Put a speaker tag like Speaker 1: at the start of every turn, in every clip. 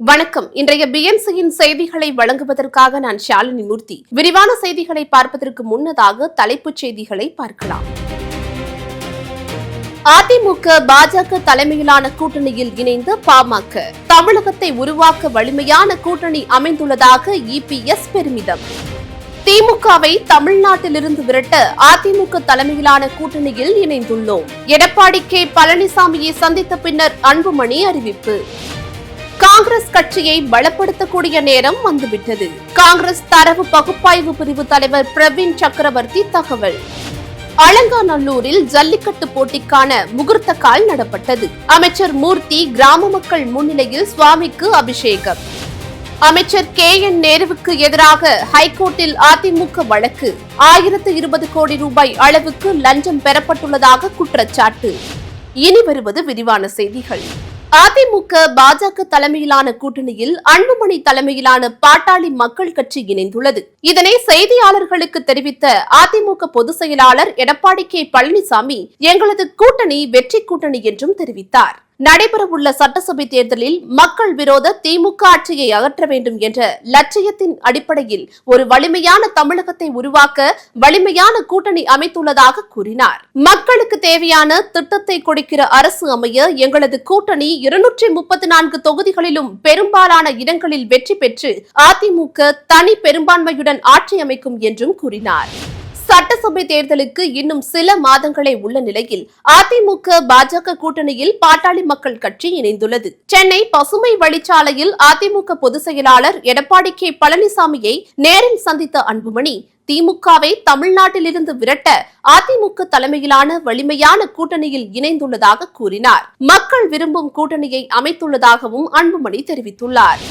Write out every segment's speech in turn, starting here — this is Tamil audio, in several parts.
Speaker 1: வணக்கம். இன்றைய பிஎன்சியின் செய்திகளை வழங்குவதற்காக நான் ஷாலினி மூர்த்தி. விரிவான செய்திகளை பார்ப்பதற்கு முன்னதாக தலைப்புச் செய்திகளை பார்க்கலாம். அதிமுக பாஜக தலைமையிலான கூட்டணியில் இணைந்த பாமக தமிழகத்தை உருவாக்க வலிமையான கூட்டணி அமைந்துள்ளதாக இபிஎஸ் பெருமிதம். திமுகவை தமிழ்நாட்டிலிருந்து விரட்ட அதிமுக தலைமையிலான கூட்டணியில் இணைந்துள்ளோம். எடப்பாடி கே பழனிசாமியை சந்தித்த பின்னர் அன்புமணி அறிவிப்பு. காங்கிரஸ் கட்சியை பலப்படுத்தக்கூடிய நேரம் வந்துவிட்டது. காங்கிரஸ் தரவு பகுப்பாய்வு பிரிவு தலைவர் பிரவீன் சக்கரவர்த்தி தகவல். அலங்காநல்லூரில் ஜல்லிக்கட்டு போட்டிக்கான முகூர்த்த கால் நடப்பட்டது. அமைச்சர் மூர்த்தி கிராம மக்கள் முன்னிலையில் சுவாமிக்கு அபிஷேகம். அமைச்சர் கே என் நேருவுக்கு எதிராக ஹைகோர்ட்டில் அதிமுக வழக்கு. 1020 கோடி ரூபாய் அளவுக்கு லஞ்சம் பெறப்பட்டுள்ளதாக குற்றச்சாட்டு. இனி வருவது விரிவான செய்திகள். அதிமுக பாஜக தலைமையிலான கூட்டணியில் அன்புமணி தலைமையிலான பாட்டாளி மக்கள் கட்சி இணைந்துள்ளது. இதனை செய்தியாளர்களுக்கு தெரிவித்த அதிமுக பொதுச் செயலாளர் எடப்பாடி கே பழனிசாமி, எங்களது கூட்டணி வெற்றி கூட்டணி என்றும் தெரிவித்தார். நடைபெறவுள்ள சட்டசபை தேர்தலில் மக்கள் விரோத திமுக ஆட்சியை அகற்ற வேண்டும் என்ற லட்சியத்தின் அடிப்படையில் ஒரு வலிமையான தமிழகத்தை உருவாக்க வலிமையான கூட்டணி அமைத்துள்ளதாக கூறினார். மக்களுக்கு தேவையான திட்டத்தை கொடுக்கிற அரசு அமைய எங்களது கூட்டணி 234 தொகுதிகளிலும் பெரும்பாலான இடங்களில் வெற்றி பெற்று அதிமுக தனி பெரும்பான்மையுடன் ஆட்சி அமைக்கும் என்றும் கூறினார். சட்டசபை தேர்தலுக்கு இன்னும் சில மாதங்களே உள்ள நிலையில் அதிமுக பாஜக கூட்டணியில் பாட்டாளி மக்கள் கட்சி இணைந்துள்ளது. சென்னை பசுமை வழிச்சாலையில் அதிமுக பொதுச் செயலாளர் எடப்பாடி கே பழனிசாமியை நேரில் சந்தித்த அன்புமணி, திமுகவை தமிழ்நாட்டிலிருந்து விரட்ட அதிமுக தலைமையிலான வலிமையான கூட்டணியில் இணைந்துள்ளதாக கூறினார். மக்கள் விரும்பும் கூட்டணியை அமைத்துள்ளதாகவும் அன்புமணி தெரிவித்துள்ளார்.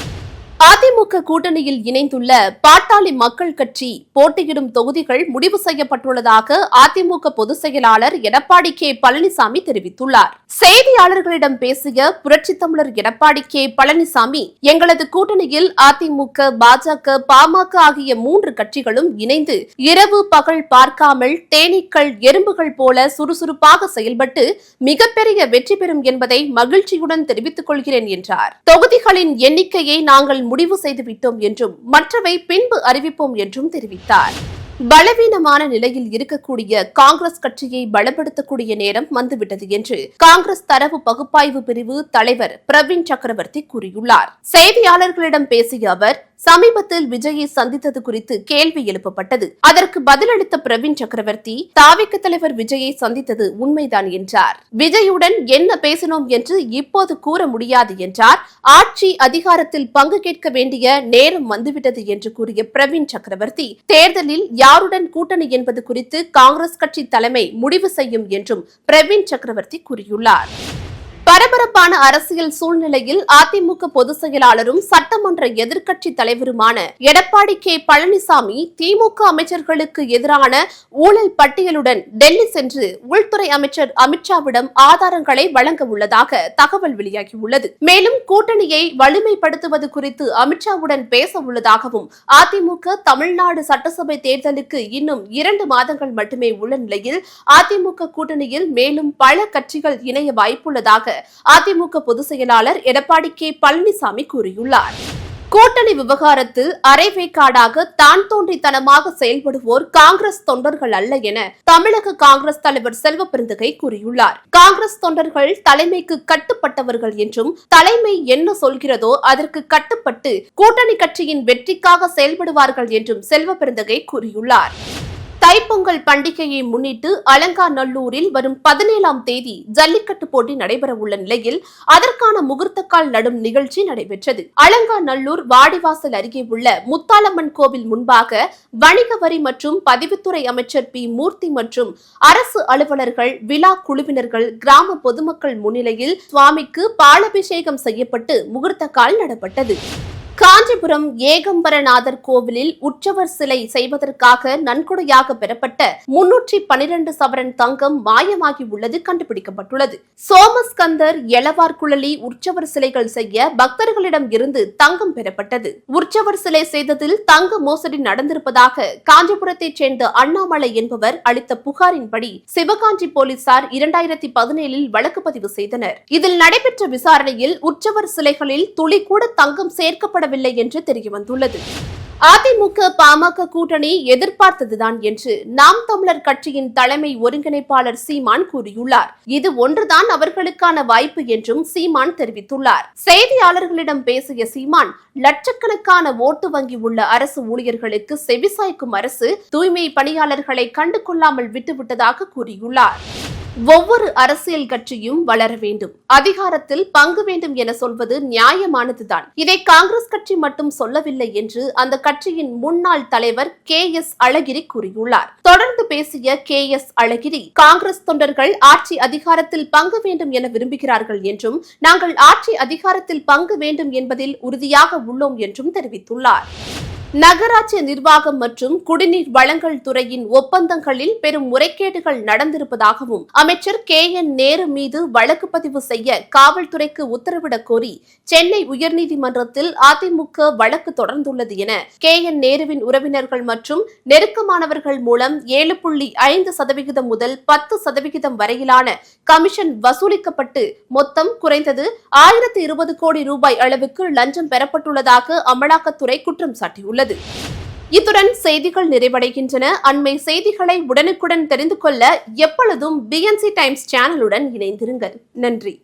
Speaker 1: அதிமுக கூட்டணியில் இணைந்துள்ள பாட்டாளி மக்கள் கட்சி போட்டியிடும் தொகுதிகள் முடிவு செய்யப்பட்டுள்ளதாக அதிமுக பொதுச் செயலாளர் எடப்பாடி கே பழனிசாமி தெரிவித்துள்ளார். செய்தியாளர்களிடம் பேசிய புரட்சித் தமிழர் எடப்பாடி கே பழனிசாமி, எங்களது கூட்டணியில் அதிமுக, பாஜக, பாமக ஆகிய 3 கட்சிகளும் இணைந்து இரவு பகல் பார்க்காமல் தேனீக்கள் எறும்புகள் போல சுறுசுறுப்பாக செயல்பட்டு மிகப்பெரிய வெற்றி பெறும் என்பதை மகிழ்ச்சியுடன் தெரிவித்துக் கொள்கிறேன் என்றார். தொகுதிகளின் எண்ணிக்கையை நாங்கள் முடிவு செய்துவிட்டோம் என்றும் மற்றவை பின்பு அறிவிப்போம் என்றும் தெரிவித்தார். பலவீனமான நிலையில் இருக்கக்கூடிய காங்கிரஸ் கட்சியை பலப்படுத்தக்கூடிய நேரம் வந்துவிட்டது என்று காங்கிரஸ் தரவு பகுப்பாய்வு பிரிவு தலைவர் பிரவீன் சக்கரவர்த்தி கூறியுள்ளார். செய்தியாளர்களிடம் பேசிய அவர், சமீபத்தில் விஜயை சந்தித்தது குறித்து கேள்வி எழுப்பப்பட்டது. அதற்கு பதிலளித்த பிரவீன் சக்கரவர்த்தி, தாவிக தலைவர் விஜயை சந்தித்தது உண்மைதான் என்றார். விஜயுடன் என்ன பேசினோம் என்று இப்போது கூற முடியாது என்றார். ஆட்சி அதிகாரத்தில் பங்கு கேட்க வேண்டிய நேரம் வந்துவிட்டது என்று கூறிய பிரவீன் சக்கரவர்த்தி, தேர்தலில் யாருடன் கூட்டணி என்பது குறித்து காங்கிரஸ் கட்சி தலைமை முடிவு செய்யும் என்றும் பிரவீன் சக்கரவர்த்தி கூறியுள்ளார். பரபரப்பான அரசியல் சூழ்நிலையில் அதிமுக பொதுச் செயலாளரும் சட்டமன்ற எதிர்க்கட்சி தலைவருமான எடப்பாடி கே பழனிசாமி திமுக அமைச்சர்களுக்கு எதிரான ஊழல் பட்டியலுடன் டெல்லி சென்று உள்துறை அமைச்சர் அமித்ஷாவிடம் ஆதாரங்களை வழங்க உள்ளதாக தகவல் வெளியாகியுள்ளது. மேலும் கூட்டணியை வலிமைப்படுத்துவது குறித்து அமித்ஷாவுடன் பேச உள்ளதாகவும், அதிமுக தமிழ்நாடு சட்டசபை தேர்தலுக்கு இன்னும் 2 மாதங்கள் மட்டுமே உள்ள நிலையில் அதிமுக கூட்டணியில் மேலும் பல கட்சிகள் இணைய வாய்ப்புள்ளதாக அதிமுக பொதுச் செயலாளர் எடப்பாடி கே பழனிசாமி கூறியுள்ளார். கூட்டணி விவகாரத்தில் அரைவேக்காடாக தான் தோன்றித்தனமாக செயல்படுவோர் காங்கிரஸ் தொண்டர்கள் அல்ல என தமிழக காங்கிரஸ் தலைவர் செல்வ பெருந்தகை கூறியுள்ளார். காங்கிரஸ் தொண்டர்கள் தலைமைக்கு கட்டுப்பட்டவர்கள் என்றும், தலைமை என்ன சொல்கிறதோ அதற்கு கட்டுப்பட்டு கூட்டணி கட்சியின் வெற்றிக்காக செயல்படுவார்கள் என்றும் செல்வ பெருந்தகை கூறியுள்ளார். தைப்பொங்கல் பண்டிகையை முன்னிட்டு அலங்காநல்லூரில் வரும் 17ஆம் தேதி ஜல்லிக்கட்டு போட்டி நடைபெறவுள்ள நிலையில் அதற்கான முகூர்த்தக்கால் நடும் நிகழ்ச்சி நடைபெற்றது. அலங்காநல்லூர் வாடிவாசல் அருகே உள்ள முத்தாலம்மன் கோவில் முன்பாக வணிக வரி மற்றும் பதிவுத்துறை அமைச்சர் பி மூர்த்தி மற்றும் அரசு அலுவலர்கள், விழா குழுவினர்கள், கிராம பொதுமக்கள் முன்னிலையில் சுவாமிக்கு பாலாபிஷேகம் செய்யப்பட்டு முகூர்த்தக்கால் நடப்பட்டது. காஞ்சிபுரம் ஏகம்பரநாதர் கோவிலில் உற்சவர் சிலை செய்வதற்காக நன்கொடையாக பெறப்பட்ட 312 சவரன் தங்கம் மாயமாகி உள்ளது கண்டுபிடிக்கப்பட்டுள்ளது. சோமஸ்கந்தர் எளவார்குழலி உற்சவர் சிலைகள் செய்ய பக்தர்களிடம் இருந்து தங்கம் பெறப்பட்டது. உற்சவர் சிலை செய்ததில் தங்க மோசடி நடந்திருப்பதாக காஞ்சிபுரத்தைச் சேர்ந்த அண்ணாமலை என்பவர் அளித்த புகாரின்படி சிவகாஞ்சி போலீசார் 2017 வழக்கு பதிவு செய்தனர். இதில் நடைபெற்ற விசாரணையில் உற்சவர் சிலைகளில் துளி கூட தங்கம் சேர்க்கப்பட என்று தெரியவந்துள்ளது. அதிமுக பாமக கூட்டணி எதிர்பார்த்ததுதான் என்று நாம் தமிழர் கட்சியின் தலைமை ஒருங்கிணைப்பாளர் சீமான் கூறியுள்ளார். இது ஒன்றுதான் அவர்களுக்கான வாய்ப்பு என்றும் சீமான் தெரிவித்துள்ளார். செய்தியாளர்களிடம் பேசிய சீமான், லட்சக்கணக்கான ஓட்டு வங்கி உள்ள அரசு ஊழியர்களுக்கு செவிசாய்க்கும் அரசு தூய்மை பணியாளர்களை கண்டு கொள்ளாமல் விட்டுவிட்டதாக கூறியுள்ளார். ஒவ்வொரு அரசியல் கட்சியும் வளர வேண்டும், அதிகாரத்தில் பங்கு வேண்டும் என சொல்வது நியாயமானதுதான். இதை காங்கிரஸ் கட்சி மட்டும் சொல்லவில்லை என்று அந்த கட்சியின் முன்னாள் தலைவர் KS அழகிரி கூறியுள்ளார். தொடர்ந்து பேசிய KS அழகிரி, காங்கிரஸ் தொண்டர்கள் ஆட்சி அதிகாரத்தில் பங்கு வேண்டும் என விரும்புகிறார்கள் என்றும் நாங்கள் ஆட்சி அதிகாரத்தில் பங்கு வேண்டும் என்பதில் உறுதியாக உள்ளோம் என்றும் தெரிவித்துள்ளார். நகராட்சி நிர்வாகம் மற்றும் குடிநீர் வழங்கல் துறையின் ஒப்பந்தங்களில் பெரும் முறைகேடுகள் நடந்திருப்பதாகவும் அமைச்சர் KN நேரு மீது வழக்கு பதிவு செய்ய காவல்துறைக்கு உத்தரவிடக் கோரி சென்னை உயர்நீதிமன்றத்தில் அதிமுக வழக்கு தொடர்ந்துள்ளது என KN நேருவின் உறவினர்கள் மற்றும் நெருக்கமானவர்கள் மூலம் 7.5% முதல் 10% வரையிலான கமிஷன் வசூலிக்கப்பட்டு மொத்தம் குறைந்தது 1020 கோடி ரூபாய் அளவுக்கு லஞ்சம் பெறப்பட்டுள்ளதாக அமலாக்கத்துறை குற்றம் சாட்டியுள்ளது. இத்துடன் செய்திகள் நிறைவடைகின்றன. அண்மை செய்திகளை உடனுக்குடன் தெரிந்து கொள்ள எப்பொழுதும் BNC டைம்ஸ் சேனலுடன் இணைந்திருங்கள். நன்றி.